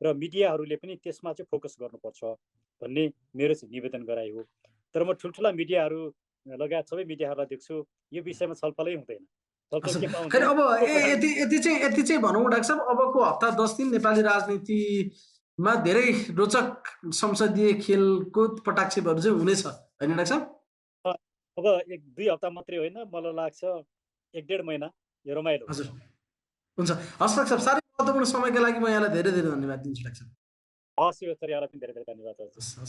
[SPEAKER 2] र मिडियाहरूले पनि त्यसमा चाहिँ फोकस गर्नुपर्छ भन्ने मेरो चाहिँ निवेदन गराइ हो। तर म ठुल्ठुला मिडियाहरू लगायत सबै मिडियाहरूलाई देख्छु यो विषयमा छलफलै हुँदैन। छलफल केमा हुन्छ?
[SPEAKER 1] खैर अब यति चाहिँ भनौँ डाक्टर साहब, अबको हप्ता 10 दिन नेपाली राजनीतिमा धेरै रोचक संसदीय खेलकुद पटाक्षेपहरू चाहिँ हुनेछ होइन डाक्टर साहब?
[SPEAKER 2] अब 1-2 हप्ता मात्रै होइन, मलाई लाग्छ 1-1.5 महिना यो रमाइलो
[SPEAKER 1] हजुर, हुन्छ। हस् डाक्टर साहब, साह्रै महत्त्वपूर्ण समयका लागि म यहाँलाई धेरै धेरै धन्यवाद दिन्छु डाक्टर साहब।
[SPEAKER 2] हवस्। यो यहाँलाई पनि धेरै धेरै धन्यवाद।
[SPEAKER 1] हस्, हस्।